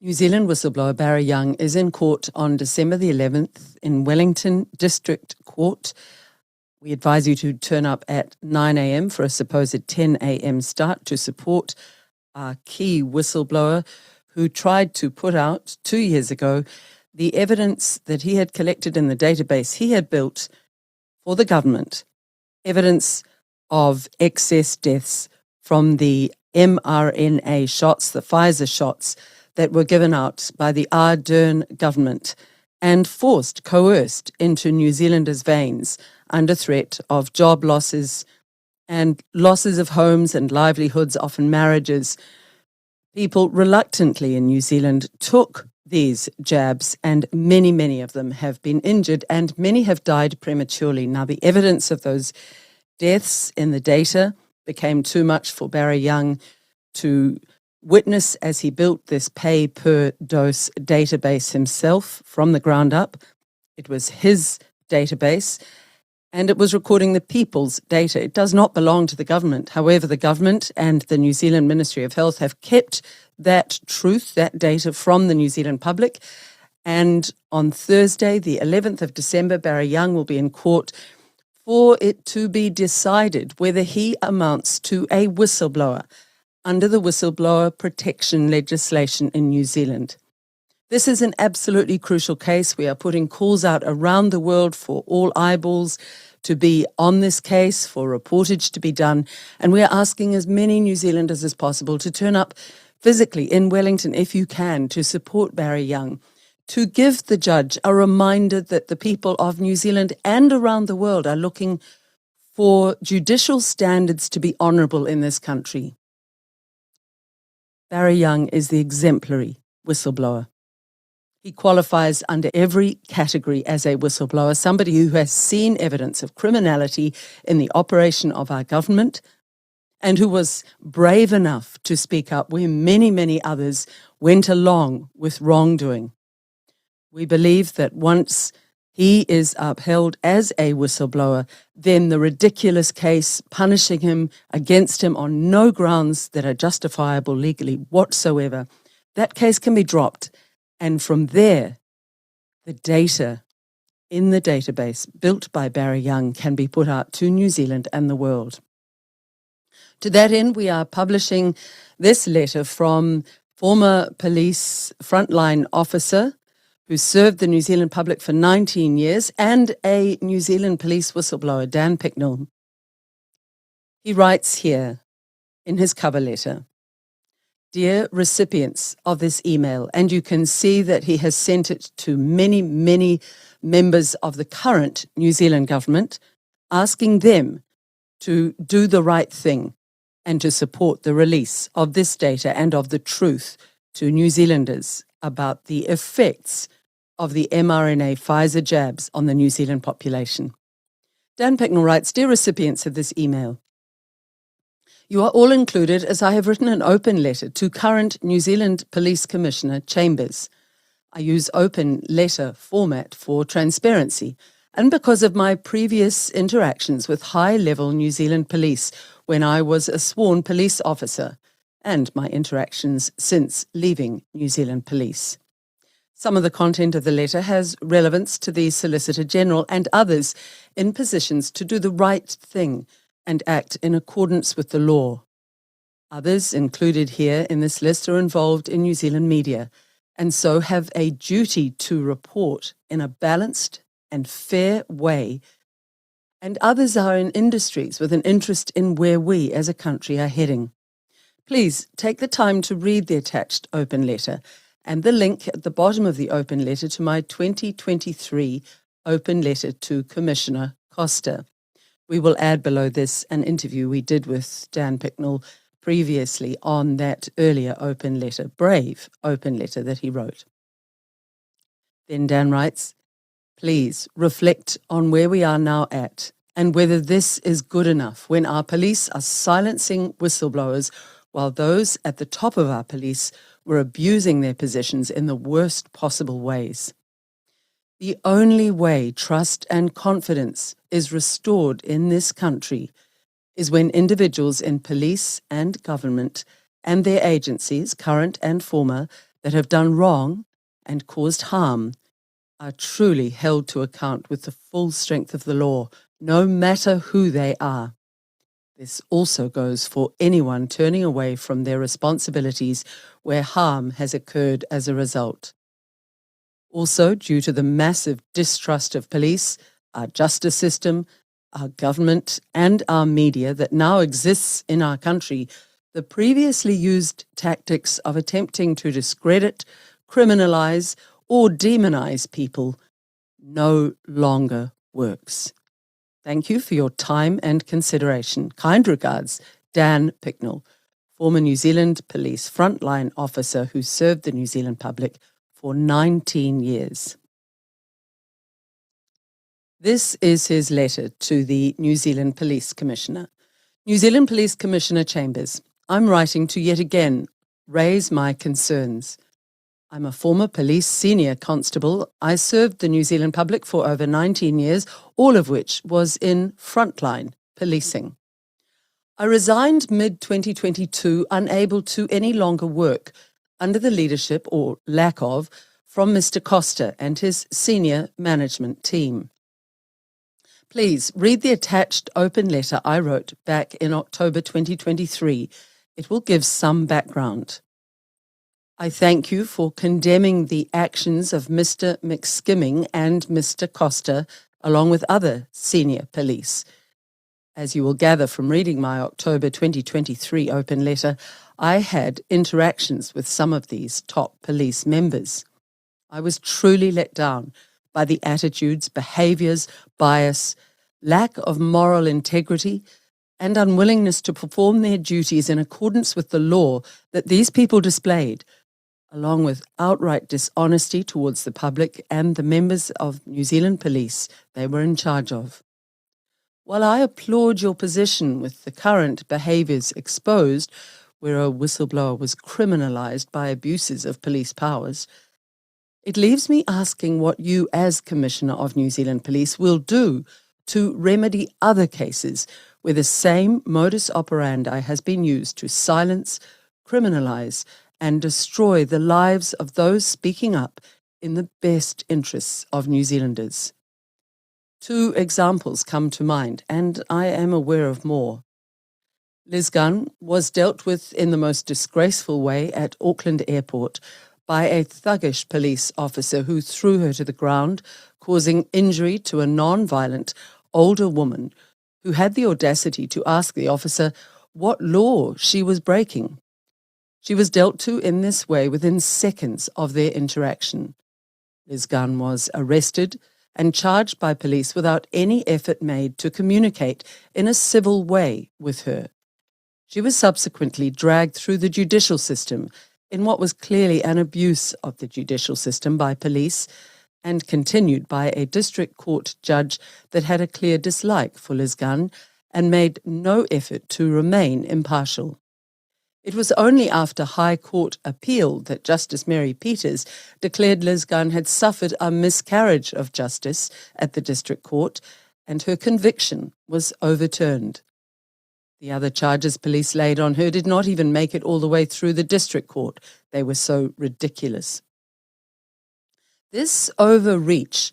New Zealand whistleblower Barry Young is in court on December the 11th in Wellington District Court. We advise you to turn up at 9 a.m. for a supposed 10 a.m. start to support our key whistleblower who tried to put out 2 years ago the evidence that he had collected in the database he had built for the government, evidence of excess deaths from the mRNA shots, the Pfizer shots, that were given out by the Ardern government and coerced into New Zealanders' veins under threat of job losses and losses of homes and livelihoods, often marriages. People reluctantly in New Zealand took these jabs, and many, many of them have been injured and many have died prematurely. Now, the evidence of those deaths in the data became too much for Barry Young to witness as he built this pay-per-dose database himself from the ground up. It was his database, and it was recording the people's data. It does not belong to the government. However, the government and the New Zealand Ministry of Health have kept that truth, that data from the New Zealand public. And on Thursday, the 11th of December, Barry Young will be in court for it to be decided whether he amounts to a whistleblower under the whistleblower protection legislation in New Zealand. This is an absolutely crucial case. We are putting calls out around the world for all eyeballs to be on this case, for reportage to be done, and we are asking as many New Zealanders as possible to turn up physically in Wellington, if you can, to support Barry Young, to give the judge a reminder that the people of New Zealand and around the world are looking for judicial standards to be honourable in this country. Barry Young is the exemplary whistleblower. He qualifies under every category as a whistleblower, somebody who has seen evidence of criminality in the operation of our government and who was brave enough to speak up where many, many others went along with wrongdoing. We believe that once he is upheld as a whistleblower, then the ridiculous case punishing him against him on no grounds that are justifiable legally whatsoever, that case can be dropped. And from there, the data in the database built by Barry Young can be put out to New Zealand and the world. To that end, we are publishing this letter from former police frontline officer who served the New Zealand public for 19 years, and a New Zealand police whistleblower, Dan Picknell. He writes here in his cover letter, "Dear recipients of this email," and you can see that he has sent it to many, many members of the current New Zealand government, asking them to do the right thing and to support the release of this data and of the truth to New Zealanders about the effects of the mRNA Pfizer jabs on the New Zealand population. Dan Picknell writes, "Dear recipients of this email, you are all included as I have written an open letter to current New Zealand Police Commissioner Chambers. I use open letter format for transparency and because of my previous interactions with high-level New Zealand police when I was a sworn police officer and my interactions since leaving New Zealand Police. Some of the content of the letter has relevance to the Solicitor General and others in positions to do the right thing and act in accordance with the law. Others included here in this list are involved in New Zealand media and so have a duty to report in a balanced and fair way, and others are in industries with an interest in where we as a country are heading. Please take the time to read the attached open letter and the link at the bottom of the open letter to my 2023 open letter to Commissioner Costa. We will add below this an interview we did with Dan Picknell previously on that earlier open letter, brave open letter that he wrote." Then Dan writes, "Please reflect on where we are now at and whether this is good enough when our police are silencing whistleblowers while those at the top of our police were abusing their positions in the worst possible ways. The only way trust and confidence is restored in this country is when individuals in police and government and their agencies, current and former, that have done wrong and caused harm are truly held to account with the full strength of the law, no matter who they are. This also goes for anyone turning away from their responsibilities where harm has occurred as a result. Also, due to the massive distrust of police, our justice system, our government, and our media that now exists in our country, the previously used tactics of attempting to discredit, criminalize, or demonize people no longer works. Thank you for your time and consideration. Kind regards, Dan Picknell, former New Zealand Police frontline officer who served the New Zealand public for 19 years. This is his letter to the New Zealand Police Commissioner. New Zealand Police Commissioner Chambers, I'm writing to yet again raise my concerns. I'm a former police senior constable. I served the New Zealand public for over 19 years, all of which was in frontline policing. I resigned mid-2022, unable to any longer work under the leadership, or lack of, from Mr. Costa and his senior management team. Please read the attached open letter I wrote back in October 2023. It will give some background. I thank you for condemning the actions of Mr. McSkimming and Mr. Costa, along with other senior police. As you will gather from reading my October 2023 open letter, I had interactions with some of these top police members. I was truly let down by the attitudes, behaviours, bias, lack of moral integrity, and unwillingness to perform their duties in accordance with the law that these people displayed, along with outright dishonesty towards the public and the members of New Zealand Police they were in charge of. While I applaud your position with the current behaviours exposed, where a whistleblower was criminalised by abuses of police powers, it leaves me asking what you as Commissioner of New Zealand Police will do to remedy other cases where the same modus operandi has been used to silence, criminalise, and destroy the lives of those speaking up in the best interests of New Zealanders. 2 examples come to mind, and I am aware of more. Liz Gunn was dealt with in the most disgraceful way at Auckland Airport by a thuggish police officer who threw her to the ground, causing injury to a non-violent older woman who had the audacity to ask the officer what law she was breaking. She was dealt to in this way within seconds of their interaction. Liz Gunn was arrested and charged by police without any effort made to communicate in a civil way with her. She was subsequently dragged through the judicial system in what was clearly an abuse of the judicial system by police, and continued by a district court judge that had a clear dislike for Liz Gunn and made no effort to remain impartial. It was only after High Court appeal that Justice Mary Peters declared Liz Gunn had suffered a miscarriage of justice at the District Court, and her conviction was overturned. The other charges police laid on her did not even make it all the way through the District Court. They were so ridiculous. This overreach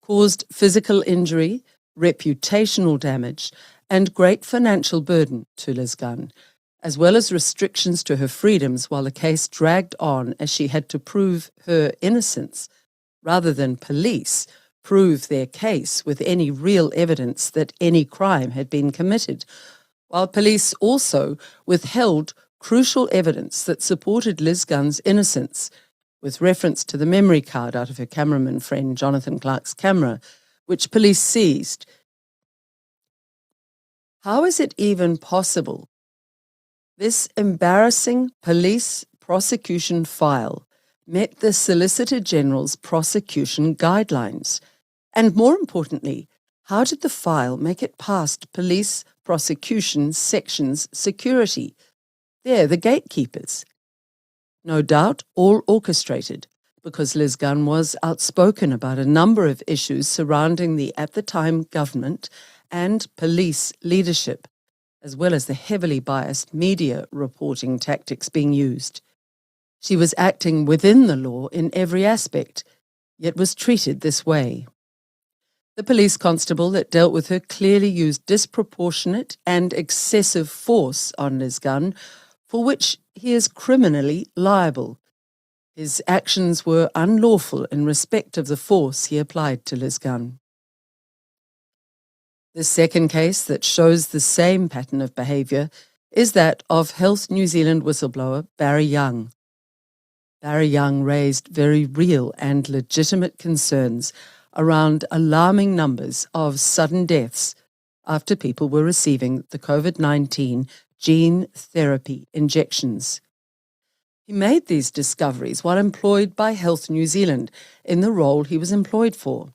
caused physical injury, reputational damage, and great financial burden to Liz Gunn, as well as restrictions to her freedoms while the case dragged on as she had to prove her innocence, rather than police prove their case with any real evidence that any crime had been committed, while police also withheld crucial evidence that supported Liz Gunn's innocence, with reference to the memory card out of her cameraman friend Jonathan Clark's camera, which police seized. How is it even possible this embarrassing police prosecution file met the Solicitor General's prosecution guidelines? And more importantly, how did the file make it past police prosecution section's security? They're the gatekeepers. No doubt all orchestrated, because Liz Gunn was outspoken about a number of issues surrounding the at the time government and police leadership, as well as the heavily biased media reporting tactics being used. She was acting within the law in every aspect, yet was treated this way. The police constable that dealt with her clearly used disproportionate and excessive force on Liz Gunn, for which he is criminally liable. His actions were unlawful in respect of the force he applied to Liz Gunn. The second case that shows the same pattern of behaviour is that of Health New Zealand whistleblower Barry Young. Barry Young raised very real and legitimate concerns around alarming numbers of sudden deaths after people were receiving the COVID-19 gene therapy injections. He made these discoveries while employed by Health New Zealand in the role he was employed for.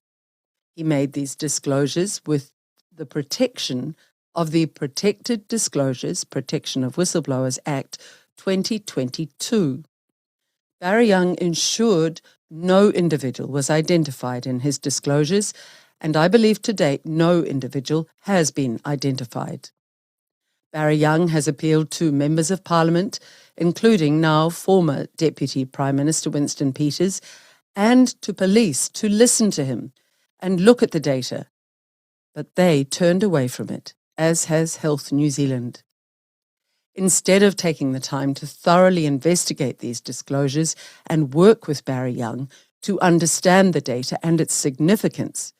He made these disclosures with the protection of the Protected Disclosures Protection of Whistleblowers Act 2022. Barry Young ensured no individual was identified in his disclosures, and I believe to date no individual has been identified. Barry Young has appealed to members of Parliament, including now former Deputy Prime Minister Winston Peters, and to police to listen to him and look at the data, but they turned away from it, as has Health New Zealand. Instead of taking the time to thoroughly investigate these disclosures and work with Barry Young to understand the data and its significance,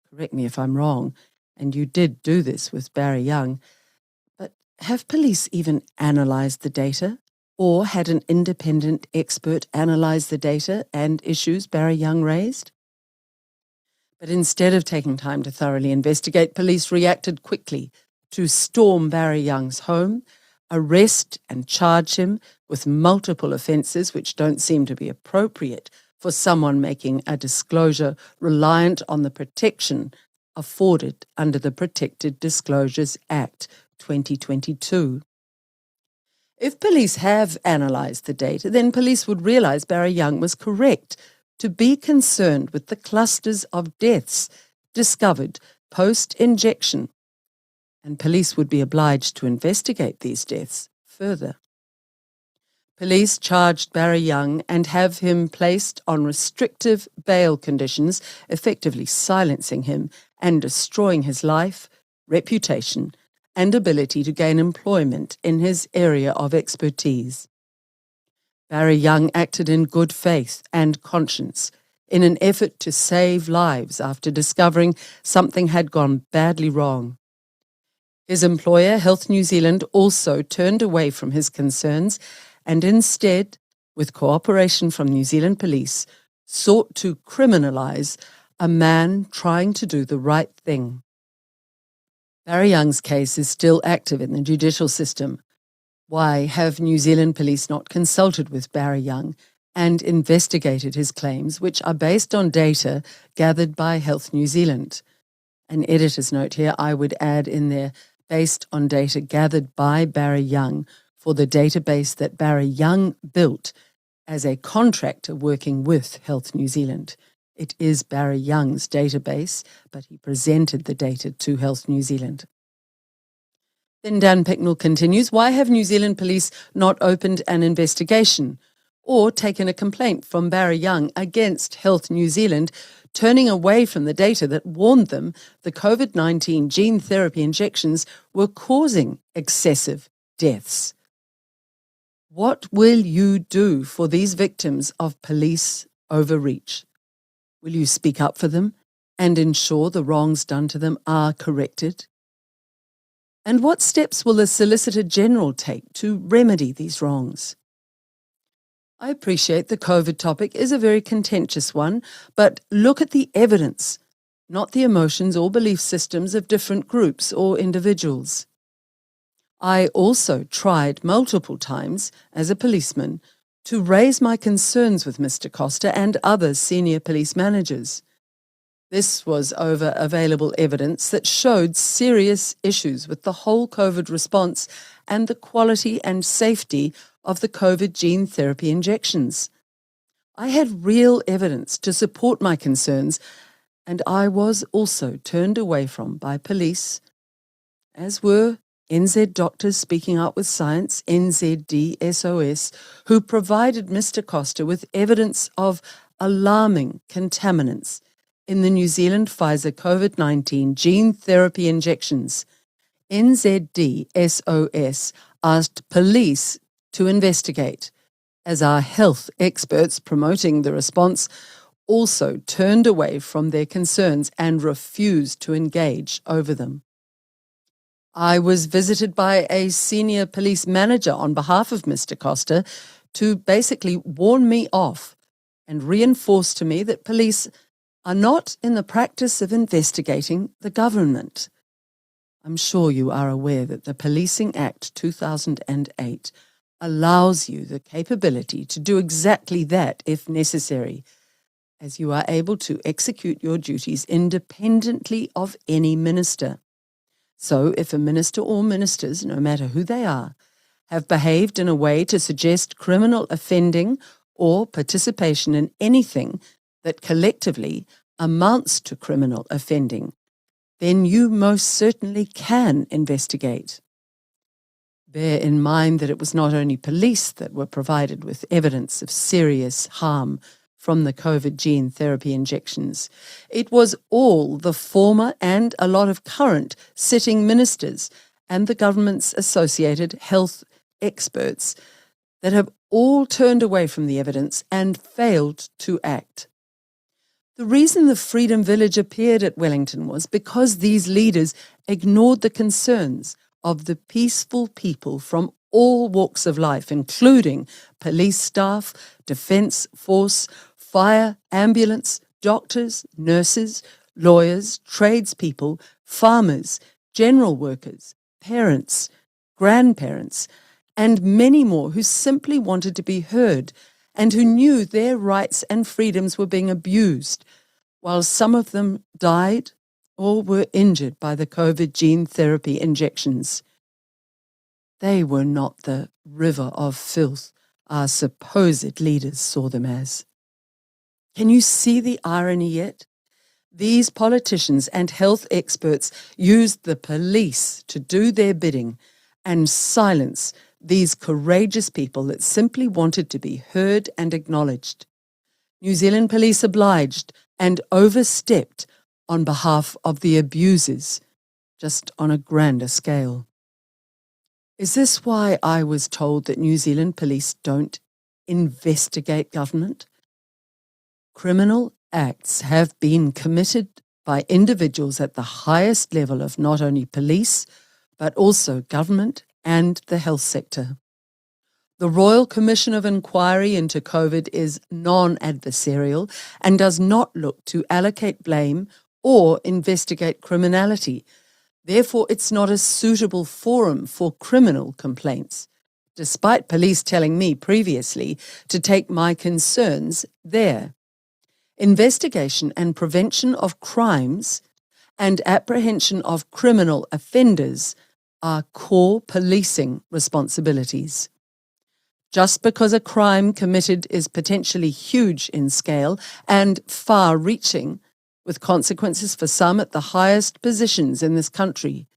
correct me if I'm wrong, and you did do this with Barry Young, but have police even analysed the data or had an independent expert analyse the data and issues Barry Young raised? But instead of taking time to thoroughly investigate, police reacted quickly to storm Barry Young's home, arrest and charge him with multiple offences which don't seem to be appropriate for someone making a disclosure reliant on the protection afforded under the Protected Disclosures Act 2022. If police have analysed the data, then police would realise Barry Young was correct to be concerned with the clusters of deaths discovered post-injection, and police would be obliged to investigate these deaths further. Police charged Barry Young and have him placed on restrictive bail conditions, effectively silencing him and destroying his life, reputation, and ability to gain employment in his area of expertise. Barry Young acted in good faith and conscience in an effort to save lives after discovering something had gone badly wrong. His employer, Health New Zealand, also turned away from his concerns and instead, with cooperation from New Zealand Police, sought to criminalise a man trying to do the right thing. Barry Young's case is still active in the judicial system. Why have New Zealand Police not consulted with Barry Young and investigated his claims, which are based on data gathered by Health New Zealand? An editor's note here, I would add in there, based on data gathered by Barry Young for the database that Barry Young built as a contractor working with Health New Zealand. It is Barry Young's database, but he presented the data to Health New Zealand. Then Dan Picknell continues, why have New Zealand Police not opened an investigation or taken a complaint from Barry Young against Health New Zealand, turning away from the data that warned them the COVID-19 gene therapy injections were causing excessive deaths? What will you do for these victims of police overreach? Will you speak up for them and ensure the wrongs done to them are corrected? And what steps will the Solicitor General take to remedy these wrongs? I appreciate the COVID topic is a very contentious one, but look at the evidence, not the emotions or belief systems of different groups or individuals. I also tried multiple times as a policeman to raise my concerns with Mr. Costa and other senior police managers. This was over available evidence that showed serious issues with the whole COVID response and the quality and safety of the COVID gene therapy injections. I had real evidence to support my concerns, and I was also turned away from by police, as were NZ Doctors Speaking Out with Science, NZDSOS, who provided Mr. Costa with evidence of alarming contaminants in the New Zealand Pfizer COVID-19 gene therapy injections. NZDSOS asked police to investigate, as our health experts promoting the response also turned away from their concerns and refused to engage over them. I was visited by a senior police manager on behalf of Mr. Costa to basically warn me off and reinforce to me that police are not in the practice of investigating the government. I'm sure you are aware that the Policing Act 2008 allows you the capability to do exactly that if necessary, as you are able to execute your duties independently of any minister. So if a minister or ministers, no matter who they are, have behaved in a way to suggest criminal offending or participation in anything that collectively amounts to criminal offending, then you most certainly can investigate. Bear in mind that it was not only police that were provided with evidence of serious harm from the COVID gene therapy injections. It was all the former and a lot of current sitting ministers and the government's associated health experts that have all turned away from the evidence and failed to act. The reason the Freedom Village appeared at Wellington was because these leaders ignored the concerns of the peaceful people from all walks of life, including police staff, defence force, fire, ambulance, doctors, nurses, lawyers, tradespeople, farmers, general workers, parents, grandparents, and many more who simply wanted to be heard and who knew their rights and freedoms were being abused, while some of them died or were injured by the COVID gene therapy injections. They were not the river of filth our supposed leaders saw them as. Can you see the irony yet? These politicians and health experts used the police to do their bidding and silence these courageous people that simply wanted to be heard and acknowledged. New Zealand police obliged and overstepped on behalf of the abusers, just on a grander scale. Is this why I was told that New Zealand police don't investigate government? Criminal acts have been committed by individuals at the highest level of not only police, but also government and the health sector. The Royal Commission of Inquiry into COVID is non-adversarial and does not look to allocate blame or investigate criminality. Therefore, it's not a suitable forum for criminal complaints, despite police telling me previously to take my concerns there. Investigation and prevention of crimes and apprehension of criminal offenders are core policing responsibilities. Just because a crime committed is potentially huge in scale and far-reaching, with consequences for some at the highest positions in this country,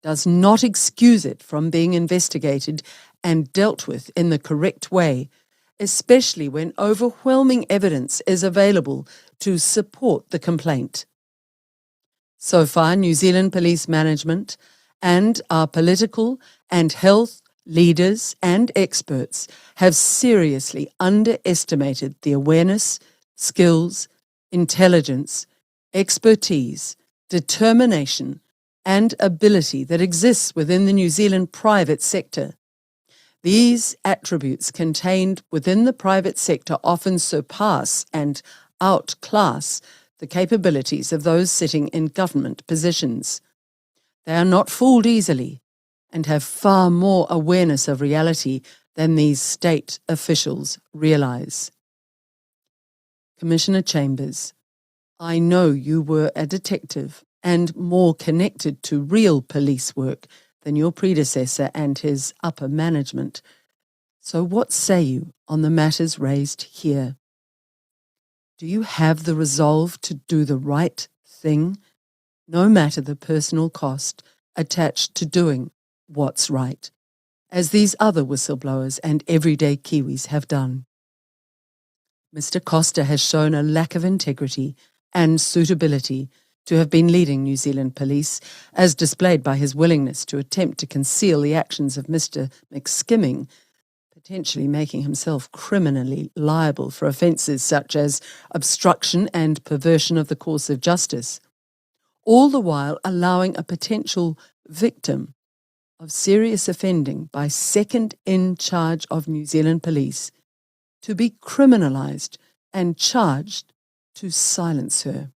does not excuse it from being investigated and dealt with in the correct way, especially when overwhelming evidence is available to support the complaint. So far, New Zealand police management and our political and health leaders and experts have seriously underestimated the awareness, skills, intelligence, expertise, determination, and ability that exists within the New Zealand private sector. These attributes contained within the private sector often surpass and outclass the capabilities of those sitting in government positions. They are not fooled easily and have far more awareness of reality than these state officials realise. Commissioner Chambers, I know you were a detective and more connected to real police work than your predecessor and his upper management. So what say you on the matters raised here? Do you have the resolve to do the right thing, no matter the personal cost attached to doing what's right, as these other whistleblowers and everyday Kiwis have done. Mr. Costa has shown a lack of integrity and suitability to have been leading New Zealand Police, as displayed by his willingness to attempt to conceal the actions of Mr. McSkimming, potentially making himself criminally liable for offences such as obstruction and perversion of the course of justice, all the while allowing a potential victim of serious offending by second in charge of New Zealand Police to be criminalised and charged to silence her.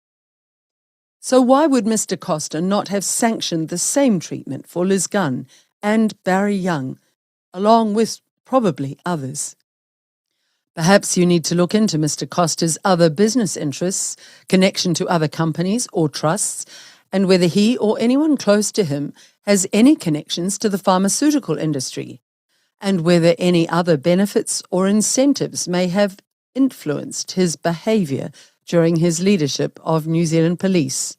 So why would Mr. Costa not have sanctioned the same treatment for Liz Gunn and Barry Young, along with probably others? Perhaps you need to look into Mr. Costa's other business interests, connection to other companies or trusts, and whether he or anyone close to him has any connections to the pharmaceutical industry, and whether any other benefits or incentives may have influenced his behaviour during his leadership of New Zealand Police,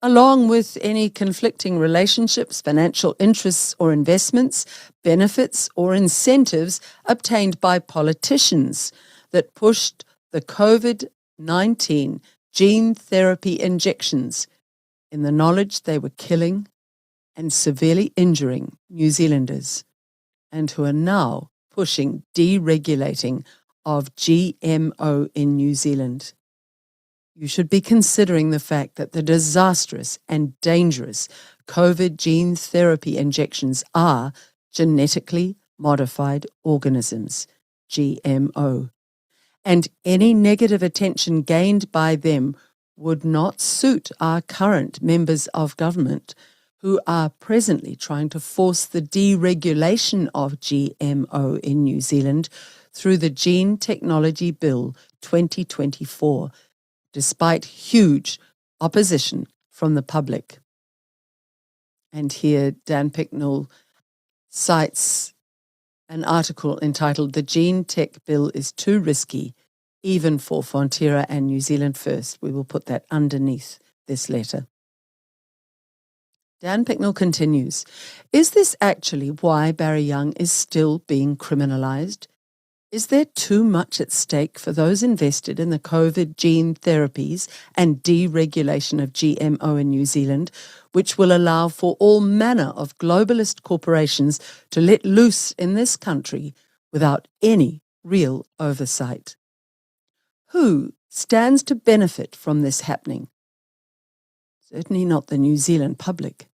along with any conflicting relationships, financial interests or investments, benefits or incentives obtained by politicians that pushed the COVID-19 gene therapy injections in the knowledge they were killing and severely injuring New Zealanders, and who are now pushing deregulating of GMO in New Zealand. You should be considering the fact that the disastrous and dangerous COVID gene therapy injections are genetically modified organisms, GMO, and any negative attention gained by them would not suit our current members of government who are presently trying to force the deregulation of GMO in New Zealand through the Gene Technology Bill 2024, despite huge opposition from the public. And here Dan Picknell cites an article entitled "The Gene Tech Bill is Too Risky, Even for Fonterra and New Zealand First." We will put that underneath this letter. Dan Picknell continues, "Is this actually why Barry Young is still being criminalised? Is there too much at stake for those invested in the COVID gene therapies and deregulation of GMO in New Zealand, which will allow for all manner of globalist corporations to let loose in this country without any real oversight? Who stands to benefit from this happening? Certainly not the New Zealand public.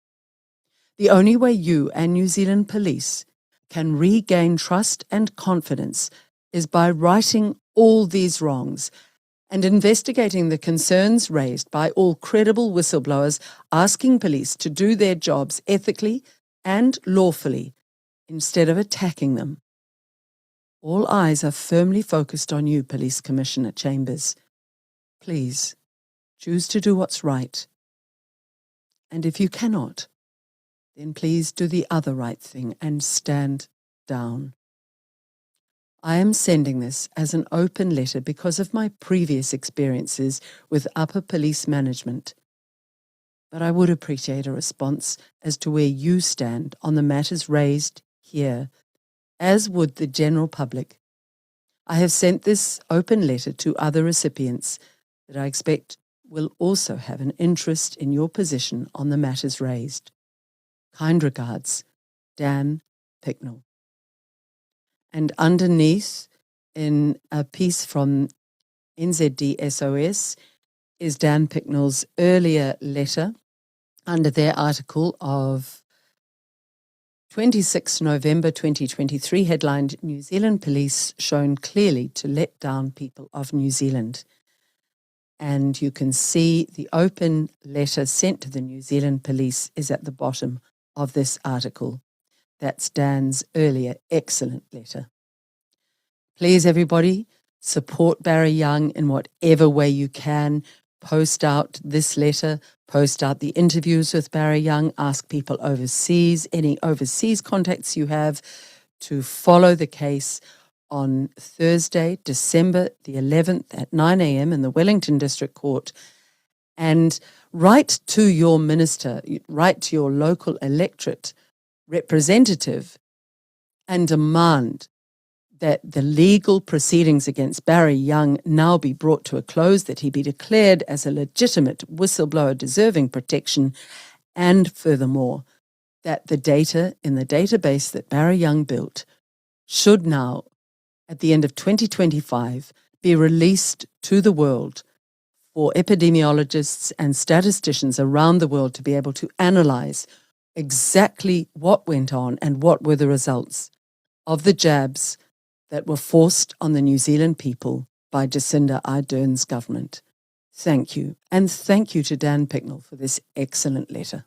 The only way you and New Zealand Police can regain trust and confidence is by righting all these wrongs and investigating the concerns raised by all credible whistleblowers, asking police to do their jobs ethically and lawfully instead of attacking them. All eyes are firmly focused on you, Police Commissioner Chambers. Please, choose to do what's right. And if you cannot, then please do the other right thing and stand down. I am sending this as an open letter because of my previous experiences with upper police management. But I would appreciate a response as to where you stand on the matters raised here, as would the general public. I have sent this open letter to other recipients that I expect will also have an interest in your position on the matters raised. Kind regards, Dan Picknell. And underneath, in a piece from NZD-SOS, is Dan Picknell's earlier letter under their article of 26 November 2023, headlined "New Zealand Police Shown Clearly to Let Down People of New Zealand." And you can see the open letter sent to the New Zealand Police is at the bottom of this article. That's Dan's earlier excellent letter. Please, everybody, support Barry Young in whatever way you can. Post out this letter, post out the interviews with Barry Young, ask people overseas, any overseas contacts you have, to follow the case on Thursday, December the 11th at 9 a.m. in the Wellington District Court, and write to your minister, write to your local electorate representative and demand that the legal proceedings against Barry Young now be brought to a close, that he be declared as a legitimate whistleblower deserving protection, and furthermore, that the data in the database that Barry Young built should now, at the end of 2025, be released to the world for epidemiologists and statisticians around the world to be able to analyze exactly what went on and what were the results of the jabs that were forced on the New Zealand people by Jacinda Ardern's government. Thank you. And thank you to Dan Picknell for this excellent letter.